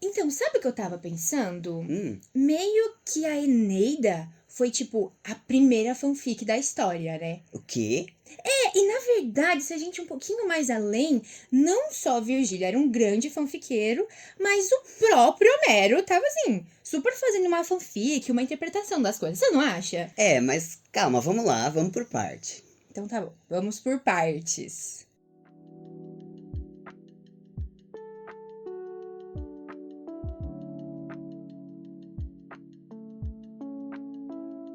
Então, sabe o que eu tava pensando? Hum, Meio que a Eneida foi, tipo, a primeira fanfic da história, né? o quê? E na verdade, se a gente ir um pouquinho mais além, não só Virgílio era um grande fanfiqueiro, mas o próprio Homero tava, assim, super fazendo uma fanfic, uma interpretação das coisas. Você não acha? É, mas calma, vamos lá, vamos por parte. Então tá bom, vamos por partes.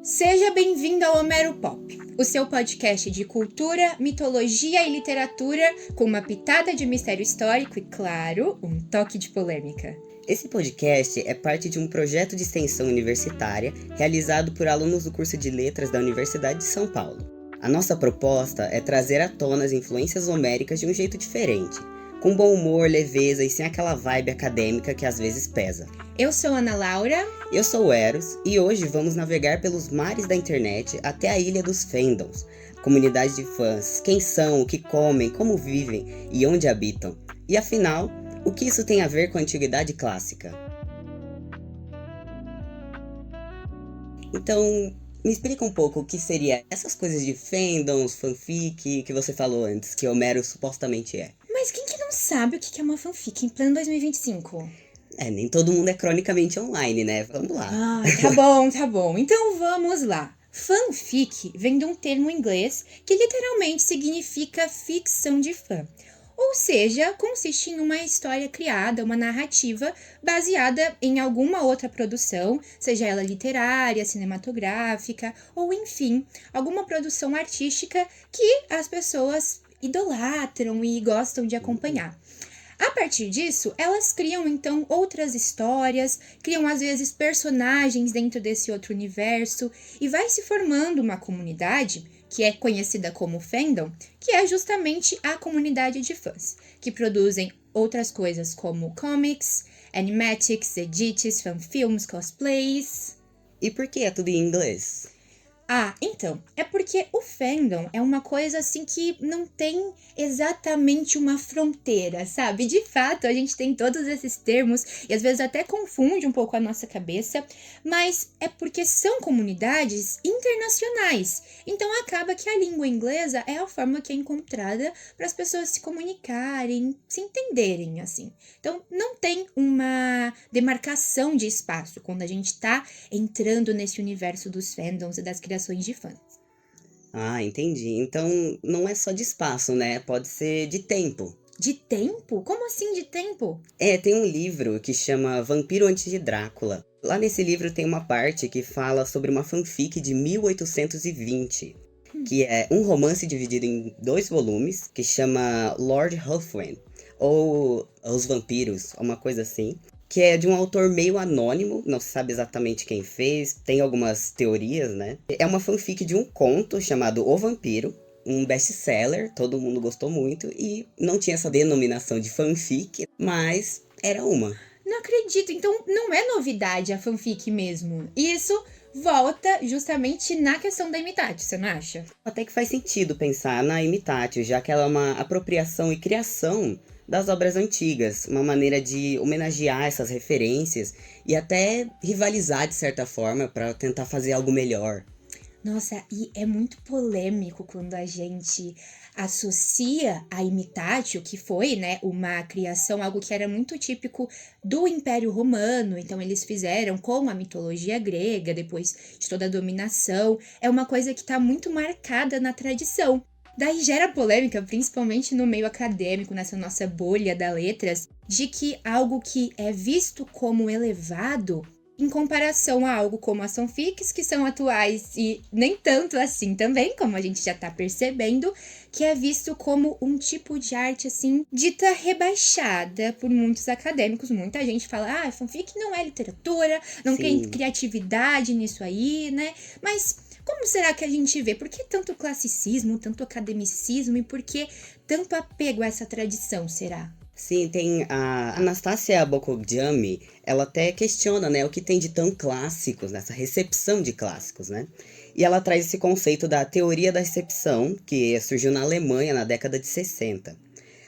Seja bem-vindo ao Homero Pop, o seu podcast de cultura, mitologia e literatura com uma pitada de mistério histórico e, claro, um toque de polêmica. Esse podcast é parte de um projeto de extensão universitária realizado por alunos do curso de Letras da Universidade de São Paulo. A nossa proposta é trazer à tona as influências homéricas de um jeito diferente, com bom humor, leveza e sem aquela vibe acadêmica que às vezes pesa. Eu sou Ana Laura. Eu sou o Eros e hoje vamos navegar pelos mares da internet até a Ilha dos Fandoms, comunidade de fãs, quem são, o que comem, como vivem e onde habitam. E afinal, o que isso tem a ver com a antiguidade clássica? Então, me explica um pouco o que seria essas coisas de fandoms, fanfic que você falou antes, que Homero supostamente é. Mas quem que não sabe o que é uma fanfic em pleno 2025? É, nem todo mundo é cronicamente online, né? Vamos lá. Tá bom, tá bom. Então vamos lá. Fanfic vem de um termo inglês que literalmente significa ficção de fã. Ou seja, consiste em uma história criada, uma narrativa baseada em alguma outra produção, seja ela literária, cinematográfica ou, enfim, alguma produção artística que as pessoas idolatram e gostam de acompanhar. A partir disso, elas criam então outras histórias, criam às vezes personagens dentro desse outro universo e vai se formando uma comunidade que é conhecida como fandom, que é justamente a comunidade de fãs, que produzem outras coisas como comics, animatics, edits, fanfilms, cosplays. E por que é tudo em inglês? Então, é porque o fandom é uma coisa assim que não tem exatamente uma fronteira, sabe? De fato, a gente tem todos esses termos e às vezes até confunde um pouco a nossa cabeça, mas é porque são comunidades internacionais. Então acaba que a língua inglesa é a forma que é encontrada para as pessoas se comunicarem, se entenderem assim. Então não tem uma demarcação de espaço quando a gente tá entrando nesse universo dos fandoms e das criações de fãs. Ah, entendi. Então não é só de espaço, né? Pode ser de tempo. De tempo? Como assim de tempo? É, tem um livro que chama Vampiro Antes de Drácula. Lá nesse livro tem uma parte que fala sobre uma fanfic de 1820, que é um romance dividido em 2 volumes, que chama Lord Ruthven, ou Os Vampiros, uma coisa assim, que é de um autor meio anônimo, não se sabe exatamente quem fez, tem algumas teorias, né? É uma fanfic de um conto chamado O Vampiro, um best-seller, todo mundo gostou muito, e não tinha essa denominação de fanfic, mas era uma. Não acredito, então não é novidade a fanfic mesmo. E isso volta justamente na questão da Imitate, você não acha? Até que faz sentido pensar na Imitatio, já que ela é uma apropriação e criação das obras antigas, uma maneira de homenagear essas referências e até rivalizar de certa forma para tentar fazer algo melhor. Nossa, e é muito polêmico quando a gente associa a Imitatio, que foi, né, uma criação, algo que era muito típico do Império Romano, então eles fizeram com a mitologia grega, depois de toda a dominação, é uma coisa que está muito marcada na tradição. Daí gera polêmica, principalmente no meio acadêmico, nessa nossa bolha da letras, de que algo que é visto como elevado em comparação a algo como as fanfics, que são atuais e nem tanto assim também, como a gente já tá percebendo, que é visto como um tipo de arte, assim, dita rebaixada por muitos acadêmicos. Muita gente fala, fanfic não é literatura, não tem Sim. criatividade nisso aí, né? Mas como será que a gente vê? Por que tanto classicismo, tanto academicismo e por que tanto apego a essa tradição, será? Sim, tem a Anastasia Bokogyami, ela até questiona, né, o que tem de tão clássicos nessa recepção de clássicos, né? E ela traz esse conceito da teoria da recepção, que surgiu na Alemanha na década de 60.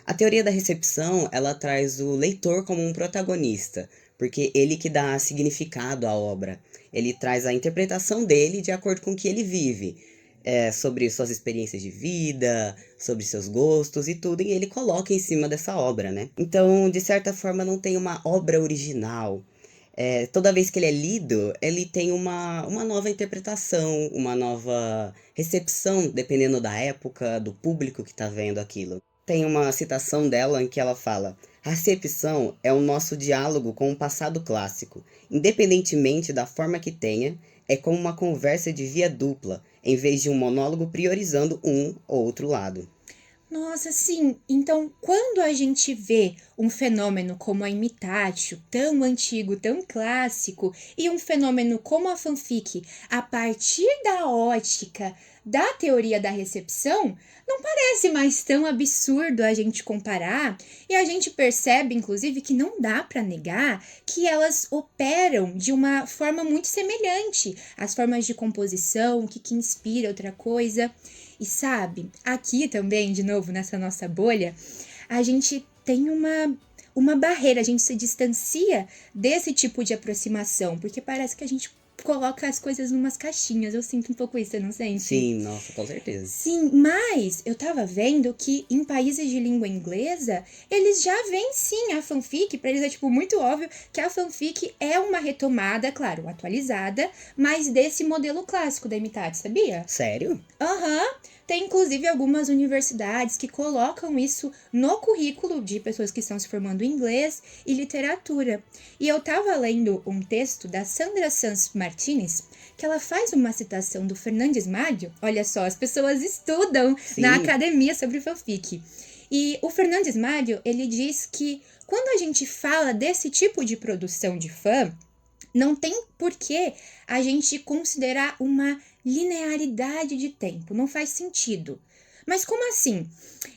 A teoria da recepção, ela traz o leitor como um protagonista, porque ele que dá significado à obra. Ele traz a interpretação dele de acordo com o que ele vive, sobre suas experiências de vida, sobre seus gostos e tudo, e ele coloca em cima dessa obra, né? Então, de certa forma, não tem uma obra original. Toda vez que ele é lido, ele tem uma nova interpretação, uma nova recepção, dependendo da época, do público que está vendo aquilo. Tem uma citação dela em que ela fala: "A recepção é o nosso diálogo com o passado clássico. Independentemente da forma que tenha, é como uma conversa de via dupla, em vez de um monólogo priorizando um ou outro lado." Nossa, sim. Então, quando a gente vê um fenômeno como a imitatio, tão antigo, tão clássico, e um fenômeno como a fanfic, a partir da ótica da teoria da recepção, não parece mais tão absurdo a gente comparar, e a gente percebe, inclusive, que não dá para negar que elas operam de uma forma muito semelhante às formas de composição, o que inspira outra coisa. E sabe, aqui também, de novo, nessa nossa bolha, a gente tem uma barreira, a gente se distancia desse tipo de aproximação, porque parece que a gente coloca as coisas numas caixinhas. Eu sinto um pouco isso, você não sente? Sim, nossa, com certeza. Sim, mas eu tava vendo que em países de língua inglesa, eles já veem sim a fanfic, pra eles é tipo muito óbvio que a fanfic é uma retomada, claro, atualizada, mas desse modelo clássico da Imitate, sabia? Sério? Aham. Tem inclusive algumas universidades que colocam isso no currículo de pessoas que estão se formando em inglês e literatura. E eu tava lendo um texto da Sandra Sanz Martinez, que ela faz uma citação do Fernandes Mádio. Olha só, as pessoas estudam na academia sobre fanfic. E o Fernandes Mádio, ele diz que quando a gente fala desse tipo de produção de fã, não tem por que a gente considerar uma linearidade de tempo, não faz sentido. Mas como assim?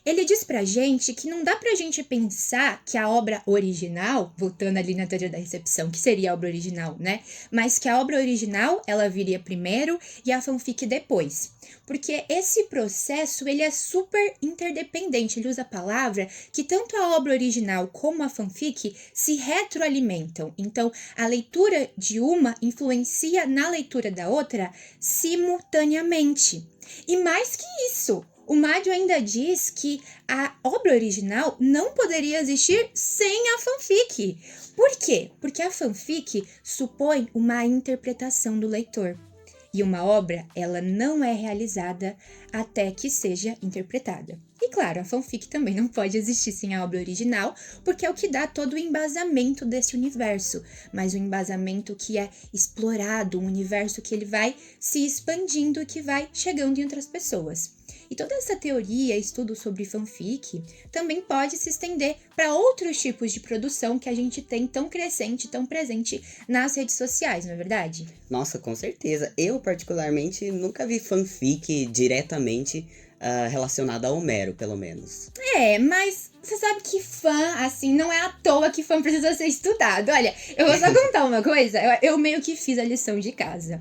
Ele diz pra gente que não dá pra gente pensar que a obra original, voltando ali na teoria da recepção, que seria a obra original, né? Mas que a obra original, ela viria primeiro e a fanfic depois. Porque esse processo, ele é super interdependente. Ele usa a palavra que tanto a obra original como a fanfic se retroalimentam. Então, a leitura de uma influencia na leitura da outra simultaneamente. E mais que isso, o Mádio ainda diz que a obra original não poderia existir sem a fanfic. Por quê? Porque a fanfic supõe uma interpretação do leitor. E uma obra, ela não é realizada até que seja interpretada. E claro, a fanfic também não pode existir sem a obra original, porque é o que dá todo o embasamento desse universo. Mas um embasamento que é explorado, um universo que ele vai se expandindo e que vai chegando em outras pessoas. E toda essa teoria, estudo sobre fanfic, também pode se estender para outros tipos de produção que a gente tem tão crescente, tão presente nas redes sociais, não é verdade? Nossa, com certeza. Eu, particularmente, nunca vi fanfic diretamente relacionada a Homero, pelo menos. Mas você sabe que fã, assim, não é à toa que fã precisa ser estudado. Olha, eu vou só contar uma coisa. Eu meio que fiz a lição de casa.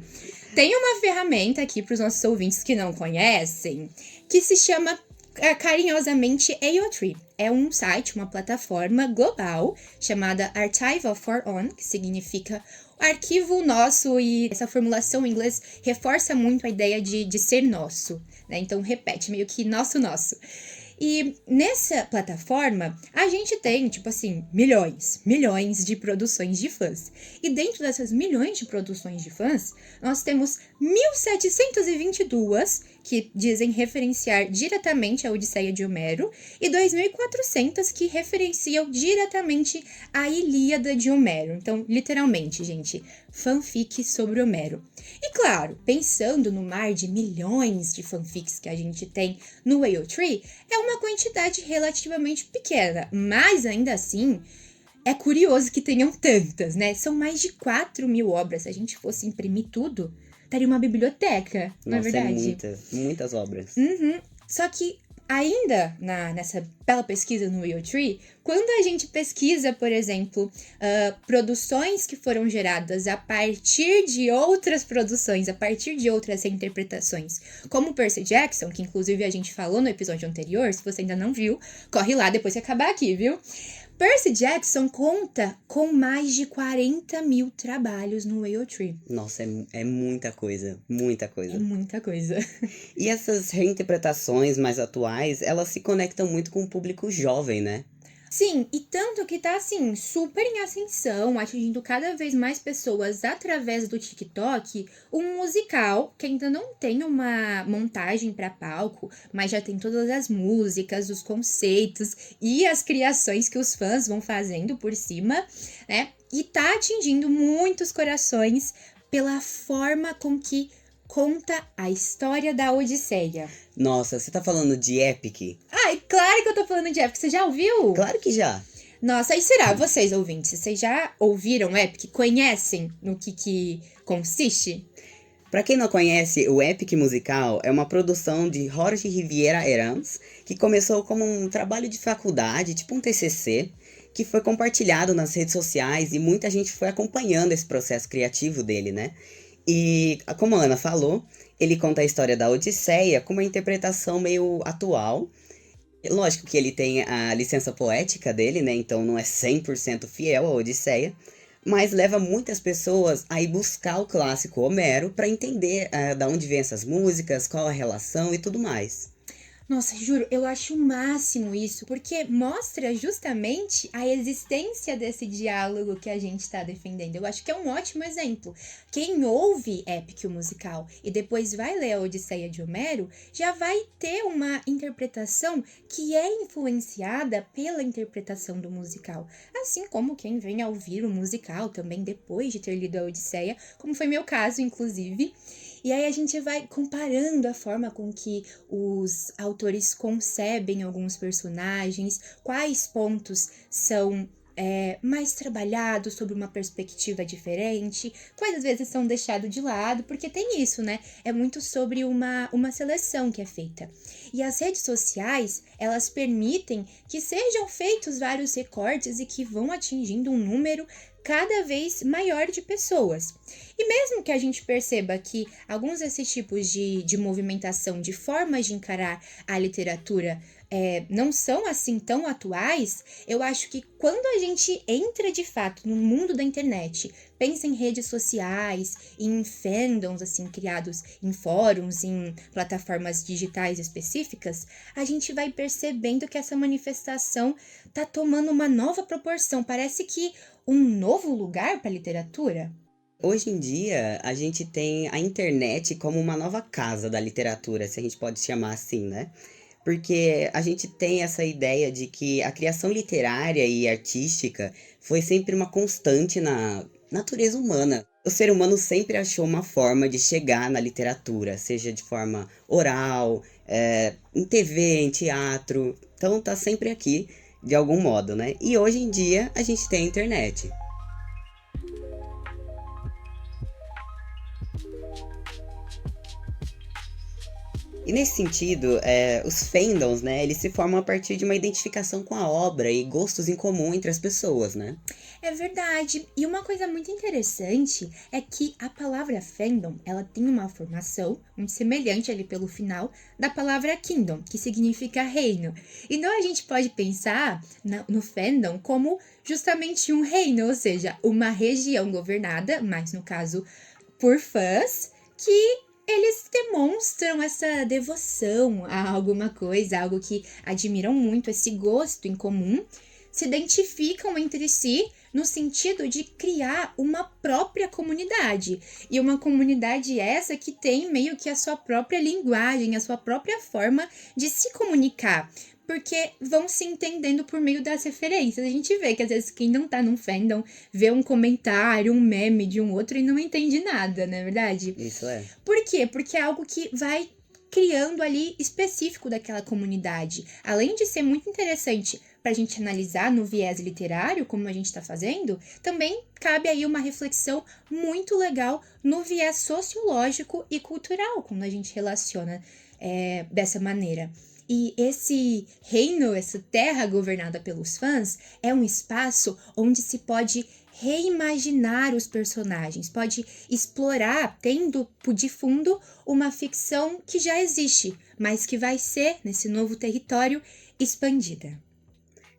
Tem uma ferramenta aqui para os nossos ouvintes que não conhecem, que se chama carinhosamente AO3. É um site, uma plataforma global chamada Archival for On, que significa arquivo nosso, e essa formulação em inglês reforça muito a ideia de ser nosso, né? Então repete, meio que nosso. E nessa plataforma, a gente tem, tipo assim, milhões de produções de fãs. E dentro dessas milhões de produções de fãs, nós temos 1.722 que dizem referenciar diretamente a Odisseia de Homero e 2.400 que referenciam diretamente a Ilíada de Homero. Então, literalmente, gente, fanfic sobre Homero. E claro, pensando no mar de milhões de fanfics que a gente tem no AO3, é uma quantidade relativamente pequena, mas ainda assim é curioso que tenham tantas, né? São mais de 4.000 obras. Se a gente fosse imprimir tudo, daria uma biblioteca, não é verdade? Muitas obras. Só que Ainda nessa bela pesquisa no WillTree, quando a gente pesquisa, por exemplo, produções que foram geradas a partir de outras produções, a partir de outras reinterpretações, como Percy Jackson, que inclusive a gente falou no episódio anterior, se você ainda não viu, corre lá depois que acabar aqui, viu? Percy Jackson conta com mais de 40 mil trabalhos no WillTree. Nossa, é muita coisa, muita É coisa. muita coisa. E essas reinterpretações mais atuais, elas se conectam muito com o público jovem, né? Sim, e tanto que tá assim, super em ascensão, atingindo cada vez mais pessoas através do TikTok, um musical que ainda não tem uma montagem para palco, mas já tem todas as músicas, os conceitos e as criações que os fãs vão fazendo por cima, né? E tá atingindo muitos corações pela forma com que conta a história da Odisseia. Nossa, você tá falando de Epic? Ai, claro que eu tô falando de Epic, você já ouviu? Claro que já. Nossa, e será, vocês ouvintes, vocês já ouviram Epic? Conhecem no que consiste? Pra quem não conhece, o Epic Musical é uma produção de Jorge Riviera Herans, que começou como um trabalho de faculdade, tipo um TCC, que foi compartilhado nas redes sociais e muita gente foi acompanhando esse processo criativo dele, né? E, como a Ana falou, ele conta a história da Odisseia com uma interpretação meio atual. Lógico que ele tem a licença poética dele, né? Então não é 100% fiel à Odisseia. Mas leva muitas pessoas a ir buscar o clássico Homero para entender da onde vêm essas músicas, qual a relação e tudo mais. Nossa, juro, eu acho o máximo isso, porque mostra justamente a existência desse diálogo que a gente está defendendo. Eu acho que é um ótimo exemplo. Quem ouve Epic, o musical, e depois vai ler a Odisseia de Homero, já vai ter uma interpretação que é influenciada pela interpretação do musical. Assim como quem vem a ouvir o musical também depois de ter lido a Odisseia, como foi meu caso, inclusive. E aí a gente vai comparando a forma com que os autores concebem alguns personagens, quais pontos são mais trabalhados sobre uma perspectiva diferente, quais às vezes são deixados de lado, porque tem isso, né? É muito sobre uma seleção que é feita. E as redes sociais, elas permitem que sejam feitos vários recortes e que vão atingindo um número cada vez maior de pessoas. E mesmo que a gente perceba que alguns desses tipos de movimentação, de formas de encarar a literatura não são assim tão atuais, eu acho que quando a gente entra de fato no mundo da internet, pensa em redes sociais, em fandoms assim criados em fóruns, em plataformas digitais específicas, a gente vai percebendo que essa manifestação tá tomando uma nova proporção. Parece que um novo lugar para a literatura. Hoje em dia, a gente tem a internet como uma nova casa da literatura, se a gente pode chamar assim, né? Porque a gente tem essa ideia de que a criação literária e artística foi sempre uma constante na natureza humana. O ser humano sempre achou uma forma de chegar na literatura, seja de forma oral, em TV, em teatro. Então tá sempre aqui, de algum modo, né? E hoje em dia a gente tem a internet. E nesse sentido, os fandoms, né, eles se formam a partir de uma identificação com a obra e gostos em comum entre as pessoas, né? É verdade. E uma coisa muito interessante é que a palavra fandom, ela tem uma formação muito semelhante ali pelo final da palavra kingdom, que significa reino. Então a gente pode pensar no fandom como justamente um reino, ou seja, uma região governada, mas no caso por fãs, que eles demonstram essa devoção a alguma coisa, algo que admiram muito, esse gosto em comum, se identificam entre si no sentido de criar uma própria comunidade. E uma comunidade essa que tem meio que a sua própria linguagem, a sua própria forma de se comunicar. Porque vão se entendendo por meio das referências. A gente vê que às vezes quem não tá num fandom vê um comentário, um meme de um outro e não entende nada, não é verdade? Isso é. Por quê? Porque é algo que vai criando ali específico daquela comunidade. Além de ser muito interessante para a gente analisar no viés literário, como a gente está fazendo, também cabe aí uma reflexão muito legal no viés sociológico e cultural, quando a gente relaciona dessa maneira. E esse reino, essa terra governada pelos fãs, é um espaço onde se pode reimaginar os personagens, pode explorar, tendo de fundo uma ficção que já existe, mas que vai ser, nesse novo território, expandida.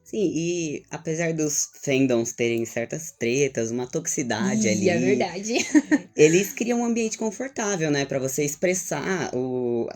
Sim, e apesar dos fandoms terem certas tretas, uma toxicidade ali, É verdade. eles criam um ambiente confortável, né, pra você expressar o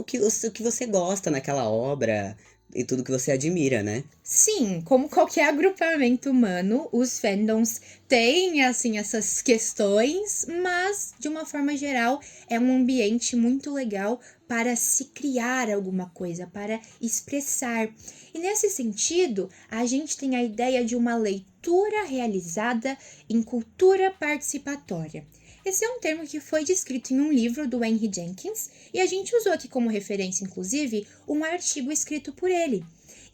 que você gosta naquela obra e tudo que você admira, né? Sim, como qualquer agrupamento humano, os fandoms têm, assim, essas questões, mas, de uma forma geral, é um ambiente muito legal para se criar alguma coisa, para expressar. E nesse sentido, a gente tem a ideia de uma leitura realizada em cultura participatória. Esse é um termo que foi descrito em um livro do Henry Jenkins e a gente usou aqui como referência, inclusive, um artigo escrito por ele.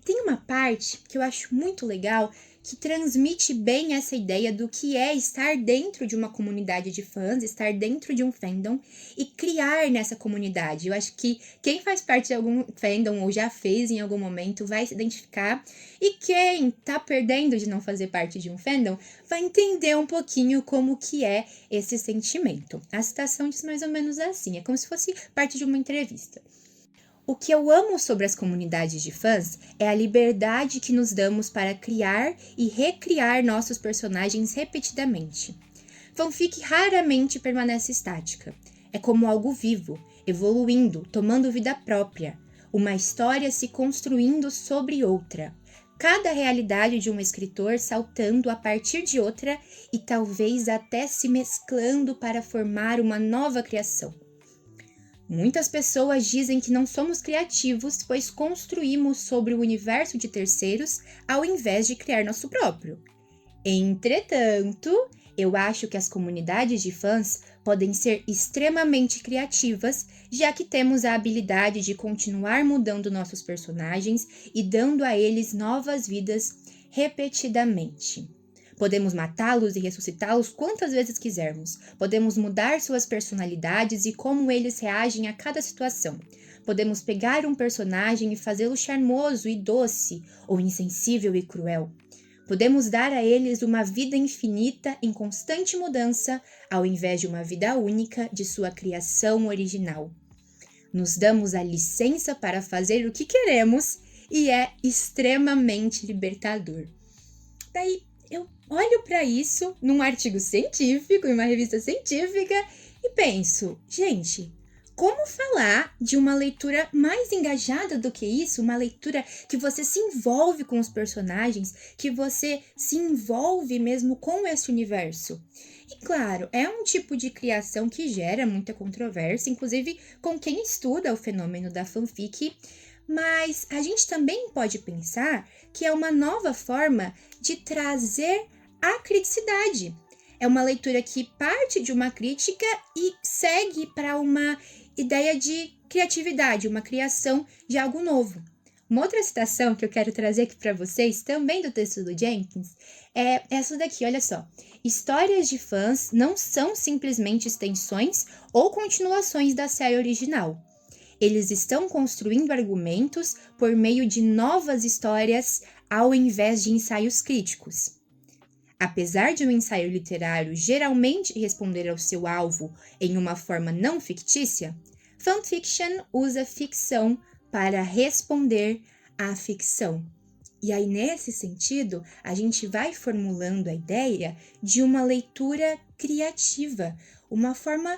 Tem uma parte que eu acho muito legal que transmite bem essa ideia do que é estar dentro de uma comunidade de fãs, estar dentro de um fandom e criar nessa comunidade. Eu acho que quem faz parte de algum fandom ou já fez em algum momento vai se identificar e quem tá perdendo de não fazer parte de um fandom vai entender um pouquinho como que é esse sentimento. A citação diz mais ou menos assim, é como se fosse parte de uma entrevista. O que eu amo sobre as comunidades de fãs é a liberdade que nos damos para criar e recriar nossos personagens repetidamente. Fanfic raramente permanece estática. É como algo vivo, evoluindo, tomando vida própria. Uma história se construindo sobre outra. Cada realidade de um escritor saltando a partir de outra e talvez até se mesclando para formar uma nova criação. Muitas pessoas dizem que não somos criativos, pois construímos sobre o universo de terceiros ao invés de criar nosso próprio. Entretanto, eu acho que as comunidades de fãs podem ser extremamente criativas, já que temos a habilidade de continuar mudando nossos personagens e dando a eles novas vidas repetidamente. Podemos matá-los e ressuscitá-los quantas vezes quisermos. Podemos mudar suas personalidades e como eles reagem a cada situação. Podemos pegar um personagem e fazê-lo charmoso e doce, ou insensível e cruel. Podemos dar a eles uma vida infinita em constante mudança, ao invés de uma vida única de sua criação original. Nos damos a licença para fazer o que queremos e é extremamente libertador. Daí, eu olho para isso num artigo científico, em uma revista científica, e penso, gente, como falar de uma leitura mais engajada do que isso? Uma leitura que você se envolve com os personagens, que você se envolve mesmo com esse universo. E claro, é um tipo de criação que gera muita controvérsia, inclusive com quem estuda o fenômeno da fanfic, mas a gente também pode pensar que é uma nova forma de trazer a criticidade. É uma leitura que parte de uma crítica e segue para uma ideia de criatividade, uma criação de algo novo. Uma outra citação que eu quero trazer aqui para vocês, também do texto do Jenkins, é essa daqui, olha só. Histórias de fãs não são simplesmente extensões ou continuações da série original. Eles estão construindo argumentos por meio de novas histórias ao invés de ensaios críticos. Apesar de um ensaio literário geralmente responder ao seu alvo em uma forma não fictícia, fanfiction usa ficção para responder à ficção. E aí, nesse sentido, a gente vai formulando a ideia de uma leitura criativa, uma forma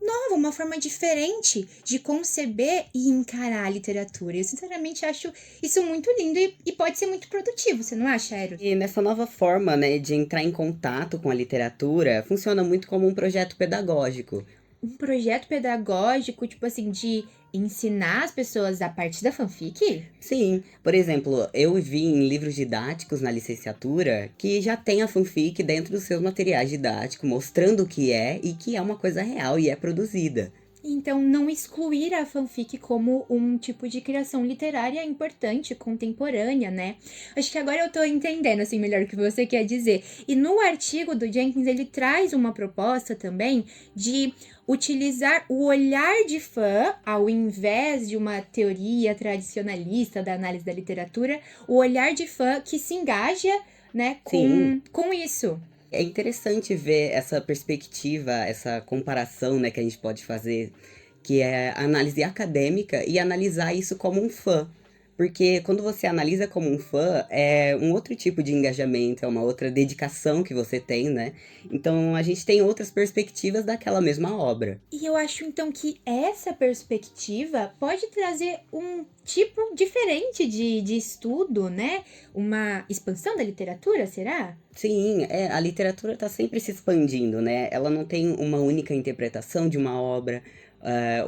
nova, uma forma diferente de conceber e encarar a literatura. Eu, sinceramente, acho isso muito lindo e pode ser muito produtivo, você não acha, Eros? E nessa nova forma, né, de entrar em contato com a literatura, funciona muito como um projeto pedagógico. Um projeto pedagógico, tipo assim, de ensinar as pessoas a partir da fanfic? Sim, por exemplo, eu vi em livros didáticos na licenciatura que já tem a fanfic dentro dos seus materiais didáticos, mostrando o que é e que é uma coisa real e é produzida. Então, não excluir a fanfic como um tipo de criação literária importante, contemporânea, né? Acho que agora eu tô entendendo, assim, melhor o que você quer dizer. E no artigo do Jenkins, ele traz uma proposta também de utilizar o olhar de fã, ao invés de uma teoria tradicionalista da análise da literatura, o olhar de fã que se engaja, né, Sim. com isso. É interessante ver essa perspectiva, essa comparação, né, que a gente pode fazer, que é a análise acadêmica e analisar isso como um fã. Porque quando você analisa como um fã, é um outro tipo de engajamento, é uma outra dedicação que você tem, né? Então a gente tem outras perspectivas daquela mesma obra. E eu acho então que essa perspectiva pode trazer um tipo diferente de estudo, né? Uma expansão da literatura, será? Sim, a literatura está sempre se expandindo, né? Ela não tem uma única interpretação de uma obra,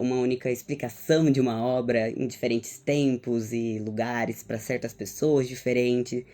uma única explicação de uma obra em diferentes tempos e lugares para certas pessoas diferentes.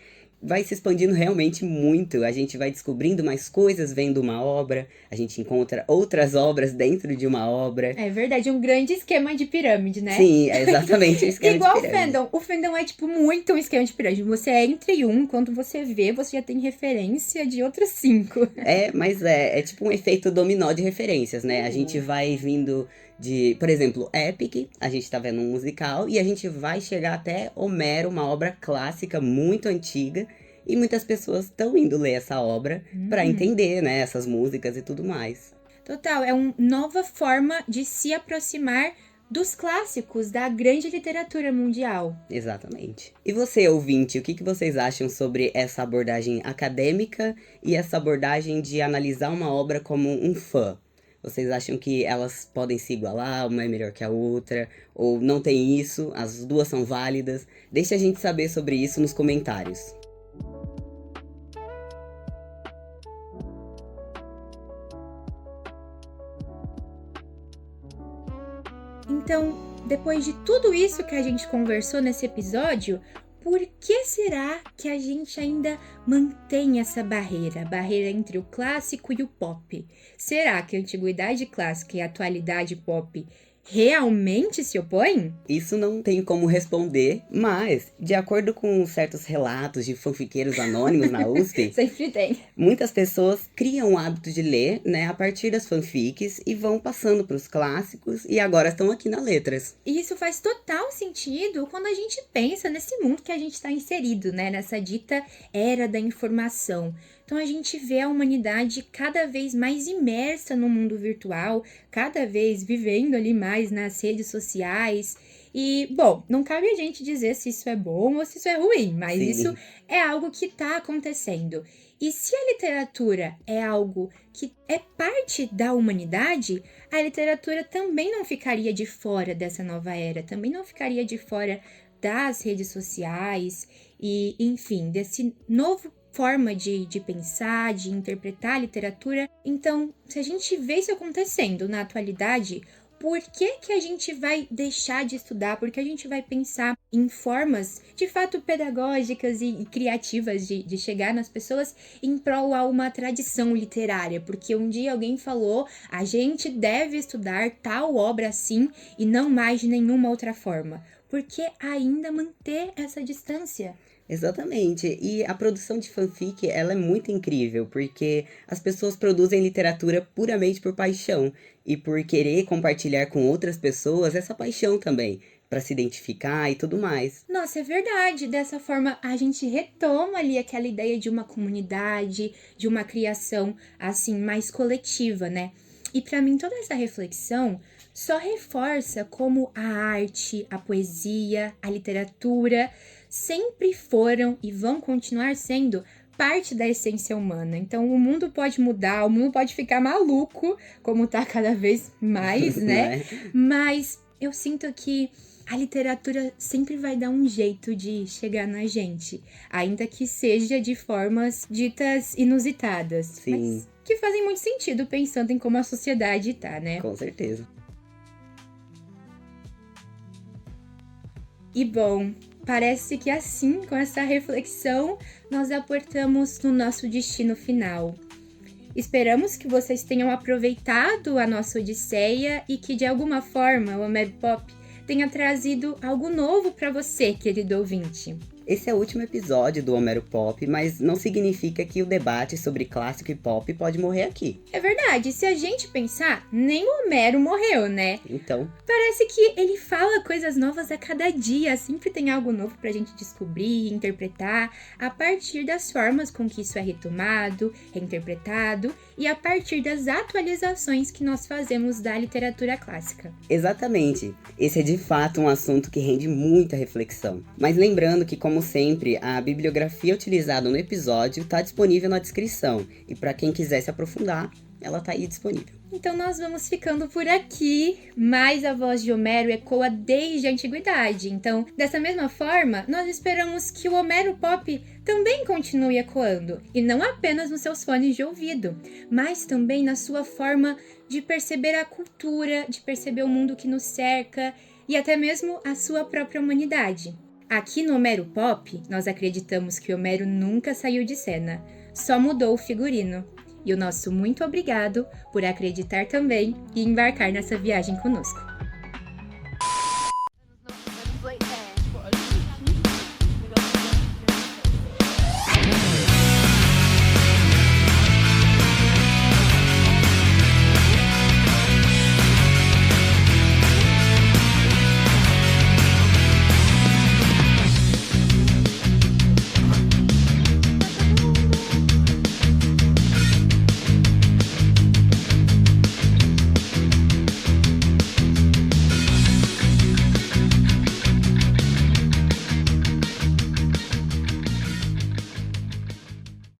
Vai se expandindo realmente muito. A gente vai descobrindo mais coisas vendo uma obra, a gente encontra outras obras dentro de uma obra. É verdade, um grande esquema de pirâmide, né? Sim, é exatamente o esquema de Igual o pirâmide. fandom. O fandom é, tipo, muito um esquema de pirâmide. Você entra em um, quando você vê, você já tem referência de outros 5. Mas é tipo um efeito dominó de referências, né? A gente vai vindo de, por exemplo, Epic, a gente tá vendo um musical, e a gente vai chegar até Homero, uma obra clássica muito antiga, e muitas pessoas estão indo ler essa obra pra entender, né, essas músicas e tudo mais. Total, é uma nova forma de se aproximar dos clássicos da grande literatura mundial. Exatamente. E você, ouvinte, o que que vocês acham sobre essa abordagem acadêmica e essa abordagem de analisar uma obra como um fã? Vocês acham que elas podem se igualar, uma é melhor que a outra? Ou não tem isso, as duas são válidas? Deixe a gente saber sobre isso nos comentários. Então, depois de tudo isso que a gente conversou nesse episódio, por que será que a gente ainda mantém essa barreira, a barreira entre o clássico e o pop? Será que a antiguidade clássica e a atualidade pop realmente se opõem? Isso não tenho como responder, mas, de acordo com certos relatos de fanfiqueiros anônimos na USP, Sempre tem. muitas pessoas criam o hábito de ler, né, a partir das fanfics e vão passando para os clássicos e agora estão aqui na Letras. E isso faz total sentido quando a gente pensa nesse mundo que a gente está inserido, né? Nessa dita era da informação. Então a gente vê a humanidade cada vez mais imersa no mundo virtual, cada vez vivendo ali mais nas redes sociais. E, bom, não cabe a gente dizer se isso é bom ou se isso é ruim, mas Sim. isso é algo que está acontecendo. E se a literatura é algo que é parte da humanidade, a literatura também não ficaria de fora dessa nova era, também não ficaria de fora das redes sociais e, enfim, desse novo forma de pensar, de interpretar a literatura. Então, se a gente vê isso acontecendo na atualidade, por que que a gente vai deixar de estudar? Por que a gente vai pensar em formas, de fato, pedagógicas e criativas de chegar nas pessoas em prol a uma tradição literária? Porque um dia alguém falou, a gente deve estudar tal obra assim e não mais de nenhuma outra forma. Por que ainda manter essa distância? Exatamente. E a produção de fanfic, ela é muito incrível, porque as pessoas produzem literatura puramente por paixão e por querer compartilhar com outras pessoas essa paixão também, para se identificar e tudo mais. Nossa, é verdade. Dessa forma, a gente retoma ali aquela ideia de uma comunidade, de uma criação, assim, mais coletiva, né? E para mim, toda essa reflexão só reforça como a arte, a poesia, a literatura sempre foram e vão continuar sendo parte da essência humana. Então, o mundo pode mudar, o mundo pode ficar maluco, como tá cada vez mais, né? Né? Mas eu sinto que a literatura sempre vai dar um jeito de chegar na gente, ainda que seja de formas ditas inusitadas, Sim. mas que fazem muito sentido pensando em como a sociedade tá, né? Com certeza. E bom, parece que assim, com essa reflexão, nós aportamos no nosso destino final. Esperamos que vocês tenham aproveitado a nossa odisseia e que, de alguma forma, o Homero Pop tenha trazido algo novo para você, querido ouvinte. Esse é o último episódio do Homero Pop, mas não significa que o debate sobre clássico e pop pode morrer aqui. É verdade, se a gente pensar, nem o Homero morreu, né? Então, Parece que ele fala coisas novas a cada dia, sempre tem algo novo pra gente descobrir e interpretar, a partir das formas com que isso é retomado, reinterpretado e a partir das atualizações que nós fazemos da literatura clássica. exatamente, esse é de fato um assunto que rende muita reflexão. Mas lembrando que, como sempre, a bibliografia utilizada no episódio está disponível na descrição, e para quem quiser se aprofundar, ela está aí disponível. Então nós vamos ficando por aqui, mas a voz de Homero ecoa desde a antiguidade. Então, dessa mesma forma, nós esperamos que o Homero Pop também continue ecoando, e não apenas nos seus fones de ouvido, mas também na sua forma de perceber a cultura, de perceber o mundo que nos cerca e até mesmo a sua própria humanidade. Aqui no Homero Pop, nós acreditamos que Homero nunca saiu de cena, só mudou o figurino. E o nosso muito obrigado por acreditar também e embarcar nessa viagem conosco.